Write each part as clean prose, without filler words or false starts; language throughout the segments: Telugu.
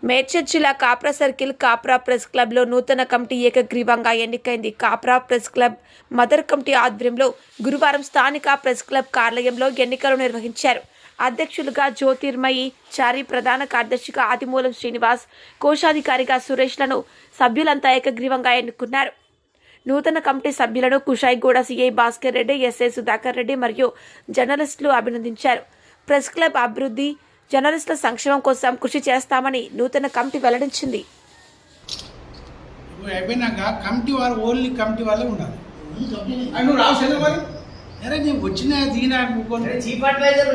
మేడ్చల్ జిల్లా కాప్రా సర్కిల్ కాప్రా ప్రెస్ క్లబ్లో నూతన కమిటీ ఏకగ్రీవంగా ఎన్నికైంది. Kapra press club mother committee ఆధ్వర్యంలో గురువారం స్థానిక ప్రెస్ క్లబ్ కార్యాలయంలో ఎన్నికలు నిర్వహించారు. అధ్యక్షులుగా జ్యోతిర్మయి చారి, ప్రధాన కార్యదర్శిగా ఆదిమూలం శ్రీనివాస్, కోశాధికారిగా సురేష్లను సభ్యులంతా ఏకగ్రీవంగా ఎన్నుకున్నారు. నూతన కమిటీ సభ్యులను కుషాయిగూడ సిఐ భాస్కర్ రెడ్డి, ఎస్ఐ సుధాకర్ రెడ్డి మరియు జర్నలిస్టులు అభినందించారు. ప్రెస్ క్లబ్ అభివృద్ధి, జర్నలిస్టుల సంక్షేమం కోసం కృషి చేస్తామని నూతన కమిటీ వెల్లడించింది. అయిపోయినాక కమిటీ వారు ఓన్లీ కమిటీ వాళ్ళే ఉండాలి. అరే నేను వచ్చిన దిగిన చీఫ్ అడ్వైజర్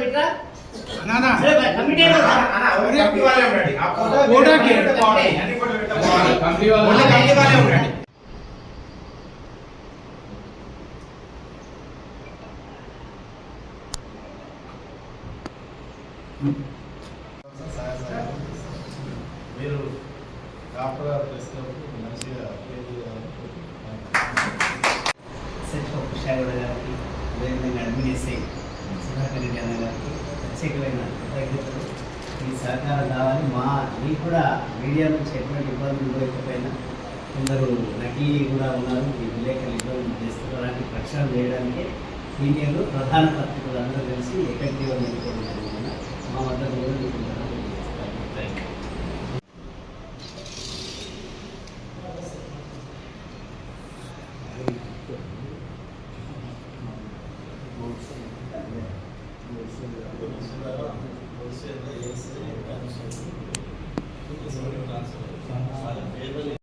మీరు కాపరా ప్రెస్ క్లబ్ మంచిగా కుషాయిగూడ గారికి, అదేవిధంగా అడ్మినిస్ట్రే సుధాకర్ రెడ్డి అన్న గారికి ప్రత్యేకమైన కృతజ్ఞతలు. ఈ సహకారం కావాలి. మీకు కూడా మీడియా నుంచి ఎటువంటి ఇబ్బందులు ఇవ్వకపోయినా కొందరు నకిలీ కూడా ఉన్నారు, ఈ విలేకరులు ఇబ్బందులు చేస్తున్నారు. అలాంటి ప్రక్షాళన చేయడానికి సీనియర్లు, ప్రధాన పత్రికలు అందరూ కలిసి ఏకగ్రీవం ఎన్నుకోవడం జరిగింది. మా మద్దతు కూడా మీకు ట్రాన్స్ఫర్